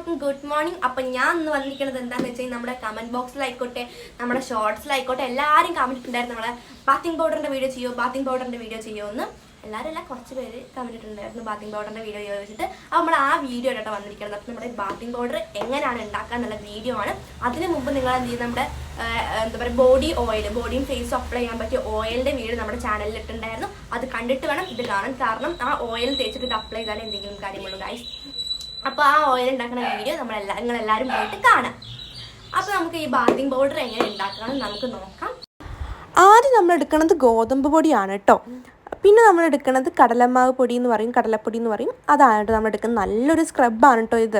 എല്ലാവർക്കും good morning. അപ്പം ഞാൻ ഇന്ന് വന്നിരിക്കുന്നത് എന്താണെന്ന് വെച്ചാൽ നമ്മുടെ കമൻറ്റ് ബോക്സിലായിക്കോട്ടെ നമ്മുടെ ഷോർട്സിലായിക്കോട്ടെ എല്ലാവരും കമൻറ്റ് ഇട്ടുണ്ടായിരുന്നു നമ്മളെ ബാത്തിങ് പൗഡറിൻ്റെ വീഡിയോ ചെയ്യുമോ എന്ന്. എല്ലാവരും അല്ല, കുറച്ച് പേര് കമൻറ്റ് ഇട്ടുണ്ടായിരുന്നു ബാത്തിങ് പൗഡറിൻ്റെ വീഡിയോ ചോദിച്ചിട്ട്. അപ്പോൾ നമ്മൾ ആ വീഡിയോ ആയിട്ടാണ് വന്നിരിക്കുന്നത്. അപ്പോൾ നമ്മുടെ ബാത്തിങ് പൗഡർ എങ്ങനെയാണ് ഉണ്ടാക്കുക എന്നുള്ള വീഡിയോ ആണ്. അതിന് മുമ്പ് നിങ്ങൾ എന്ത് ചെയ്ത് നമ്മുടെ എന്താ പറയുക ബോഡിയും ഫേസും അപ്ലൈ ചെയ്യാൻ പറ്റിയ ഓയിലിൻ്റെ വീഡിയോ നമ്മുടെ ചാനലിൽ ഇട്ടുണ്ടായിരുന്നു. അത് കണ്ടിട്ട് വേണം ഇത് കാണാൻ. കാരണം ആ ഓയിൽ തേച്ചിട്ട് ഇത് അപ്ലൈ ചെയ്താൽ എന്തെങ്കിലും കാര്യമുള്ളൂ ഗൈസ്. അപ്പോൾ ആ ഓയിൽ ഉണ്ടാക്കുന്ന വീഡിയോ നിങ്ങളെല്ലാവരും പോയിട്ട് കാണാം. അപ്പോൾ നമുക്ക് ഈ ബാത്തിങ് പൗഡർ എങ്ങനെ ഉണ്ടാക്കണം നമുക്ക് നോക്കാം. ആദ്യം നമ്മൾ എടുക്കുന്നത് ഗോതമ്പ് പൊടിയാണ് കേട്ടോ. പിന്നെ നമ്മൾ എടുക്കുന്നത് കടലമാവ് പൊടി എന്ന് പറയും, കടലപ്പൊടി എന്ന് പറയും. അതാണ് കേട്ടോ നമ്മൾ എടുക്കുന്നത്. നല്ലൊരു സ്ക്രബാണ് കേട്ടോ ഇത്.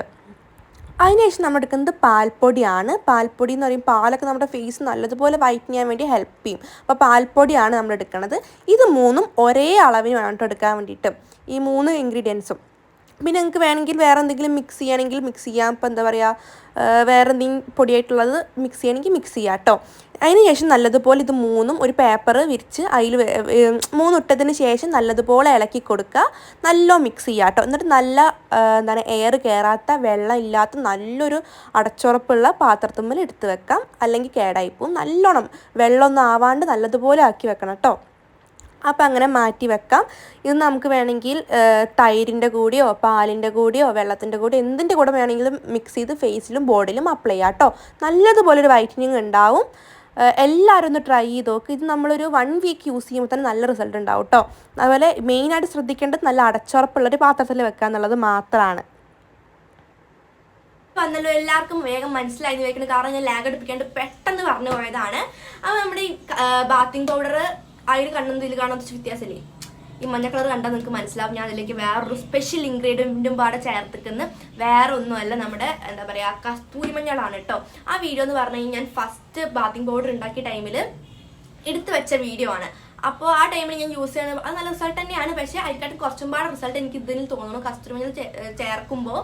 അതിനുശേഷം നമ്മൾ എടുക്കുന്നത് പാൽപ്പൊടിയാണ്. പാൽപ്പൊടി എന്ന് പറയും, പാലൊക്കെ നമ്മുടെ ഫേസ് നല്ലതുപോലെ വൈറ്റ് ചെയ്യാൻ വേണ്ടി ഹെൽപ്പ് ചെയ്യും. അപ്പോൾ പാൽപ്പൊടിയാണ് നമ്മൾ എടുക്കുന്നത്. ഇത് മൂന്നും ഒരേ അളവിന് വേണം കേട്ടോ എടുക്കാൻ വേണ്ടിയിട്ട്, ഈ 3 ഇൻഗ്രീഡിയൻസും. പിന്നെ നിങ്ങൾക്ക് വേണമെങ്കിൽ വേറെ എന്തെങ്കിലും മിക്സ് ചെയ്യണമെങ്കിൽ മിക്സ് ചെയ്യാം. ഇപ്പോൾ എന്താ പറയുക, വേറെ എന്തെങ്കിലും പൊടിയായിട്ടുള്ളത് മിക്സ് ചെയ്യണമെങ്കിൽ മിക്സ് ചെയ്യാം കേട്ടോ. അതിന് ശേഷം നല്ലതുപോലെ ഇത് മൂന്നും ഒരു പേപ്പർ വിരിച്ച് അതിൽ 3 ഇട്ടതിന് ശേഷം നല്ലതുപോലെ ഇളക്കി കൊടുക്കുക. നല്ല മിക്സ് ചെയ്യുക കേട്ടോ. എന്നിട്ട് നല്ല എന്താണ് എയർ കയറാത്ത വെള്ളം ഇല്ലാത്ത നല്ലൊരു അടച്ചുറപ്പുള്ള പാത്രത്തുമ്മൽ എടുത്ത് വെക്കാം, അല്ലെങ്കിൽ കേടായിപ്പോവും. നല്ലോണം വെള്ളമൊന്നും ആവാണ്ട് നല്ലതുപോലെ ആക്കി വെക്കണം കേട്ടോ. അപ്പോൾ അങ്ങനെ മാറ്റി വെക്കാം. ഇത് നമുക്ക് വേണമെങ്കിൽ തൈരിൻ്റെ കൂടെയോ പാലിൻ്റെ കൂടെയോ വെള്ളത്തിൻ്റെ കൂടെയോ എന്തിൻ്റെ കൂടെ വേണമെങ്കിലും മിക്സ് ചെയ്ത് ഫേസിലും ബോഡിയിലും അപ്ലൈ ചെയ്യാം കേട്ടോ. നല്ലതുപോലെ ഒരു വൈറ്റനിങ് ഉണ്ടാവും. എല്ലാവരും ഒന്ന് ട്രൈ ചെയ്ത് നോക്ക്. ഇത് നമ്മളൊരു 1 വീക്ക് യൂസ് ചെയ്യുമ്പോൾ തന്നെ നല്ല റിസൾട്ട് ഉണ്ടാവും കേട്ടോ. അതുപോലെ മെയിനായിട്ട് ശ്രദ്ധിക്കേണ്ടത് നല്ല അടച്ചുറപ്പുള്ളൊരു പാത്രത്തിൽ വെക്കുക എന്നുള്ളത് മാത്രമാണ്. വന്നല്ലോ, എല്ലാവർക്കും വേഗം മനസ്സിലായി വെക്കുന്നത്. കാരണം ഞാൻ ലാഗ് അടുപ്പിക്കാണ്ട് പെട്ടെന്ന് പറഞ്ഞു പോയതാണ്. അപ്പോൾ നമ്മുടെ ഈ ബാത്തിങ് പൗഡർ അതിൽ കണ്ണൊന്നും ഇതിൽ കാണാത്ത വ്യത്യാസമില്ലേ? ഈ മഞ്ഞ കളർ കണ്ടാൽ നിങ്ങൾക്ക് മനസ്സിലാവും. ഞാൻ അതിലേക്ക് വേറൊരു സ്പെഷ്യൽ ഇൻഗ്രീഡിയൻറ്റും പാടെ ചേർത്തിക്കുന്ന വേറെ ഒന്നുമല്ല, നമ്മുടെ എന്താ പറയുക കസ്തൂരി മഞ്ഞളാണ് കേട്ടോ. ആ വീഡിയോ എന്ന് പറഞ്ഞു കഴിഞ്ഞാൽ ഞാൻ ഫസ്റ്റ് ബാത്തിങ് പൗഡർ ഉണ്ടാക്കിയ ടൈമിൽ എടുത്തു വെച്ച വീഡിയോ ആണ്. അപ്പോൾ ആ ടൈമിൽ ഞാൻ യൂസ് ചെയ്യുന്നത് അത് നല്ല റിസൾട്ട് തന്നെയാണ്. പക്ഷേ അതിനെക്കാട്ടും കുറച്ചും പാടെ റിസൾട്ട് എനിക്ക് ഇതിൽ തോന്നുന്നു. കസ്തൂരി മഞ്ഞൾ ചേർക്കുമ്പോൾ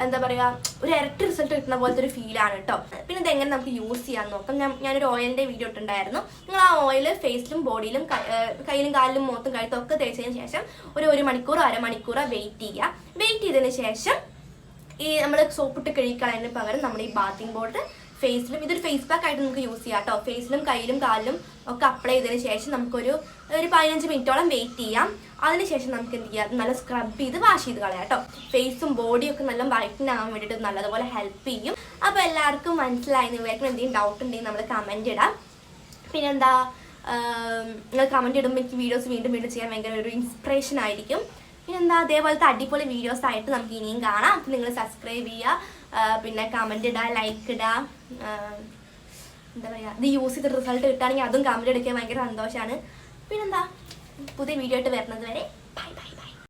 എന്താ പറയുക ഒരു ഇരട്ടി റിസൾട്ട് കിട്ടുന്ന പോലത്തെ ഒരു ഫീലാണ് കേട്ടോ. പിന്നെ ഇതെങ്ങനെ നമുക്ക് യൂസ് ചെയ്യാൻ നോക്കാം. ഞാനൊരു ഓയിലിൻ്റെ വീഡിയോ ഇട്ടുണ്ടായിരുന്നു. നിങ്ങൾ ആ ഓയിൽ ഫേസിലും ബോഡിയിലും കയ്യിലും കാലിലും മുഖത്തും കഴുത്തും ഒക്കെ തേച്ചതിന് ശേഷം ഒരു മണിക്കൂറോ അരമണിക്കൂറോ വെയിറ്റ് ചെയ്യുക. വെയിറ്റ് ചെയ്തതിന് ശേഷം ഈ നമ്മൾ സോപ്പിട്ട് കഴുകിക്കളതിന് പകരം നമ്മുടെ ഈ ബാത്തിങ് പൗഡർ ഫേസിലും, ഇതൊരു ഫേസ് പാക്ക് ആയിട്ട് നമുക്ക് യൂസ് ചെയ്യാം കേട്ടോ. ഫേസിലും കയ്യിലും കാലിലും ഒക്കെ അപ്ലൈ ചെയ്തതിന് ശേഷം നമുക്കൊരു 15 മിനിറ്റോളം വെയിറ്റ് ചെയ്യാം. അതിനുശേഷം നമുക്ക് എന്ത് ചെയ്യാം, നല്ല സ്ക്രബ് ചെയ്ത് വാഷ് ചെയ്ത് കളയാം കേട്ടോ. ഫേസും ബോഡിയും ഒക്കെ നല്ല വൈറ്റൻ ആകാൻ വേണ്ടിയിട്ട് നല്ലതുപോലെ ഹെൽപ്പ് ചെയ്യും. അപ്പോൾ എല്ലാവർക്കും മനസ്സിലായി. നിങ്ങൾക്ക് എന്തെങ്കിലും ഡൗട്ട് ഉണ്ടെങ്കിൽ നമ്മൾ കമൻറ്റ് ഇടാം. പിന്നെന്താ, നിങ്ങൾ കമൻറ്റ് ഇടുമ്പോൾ എനിക്ക് വീഡിയോസ് വീണ്ടും ചെയ്യാൻ ഭയങ്കര ഒരു ഇൻസ്പിറേഷൻ ആയിരിക്കും. പിന്നെന്താ, അതേപോലത്തെ അടിപൊളി വീഡിയോസ് ആയിട്ട് നമുക്ക് ഇനിയും കാണാം. അപ്പോൾ നിങ്ങൾ സബ്സ്ക്രൈബ് ചെയ്യുക, പിന്നെ കമൻറ്റ് ഇടുക, ലൈക്ക് ഇടുക. എന്താ പറയുക, ഇത് യൂസ് ചെയ്ത് റിസൾട്ട് കിട്ടുകയാണെങ്കിൽ അതും കമൻറ്റ് എടുക്കാൻ ഭയങ്കര സന്തോഷമാണ്. പിന്നെന്താ, പുതിയ വീഡിയോ ആയിട്ട് വരുന്നത് വരെ ബൈ ബൈ.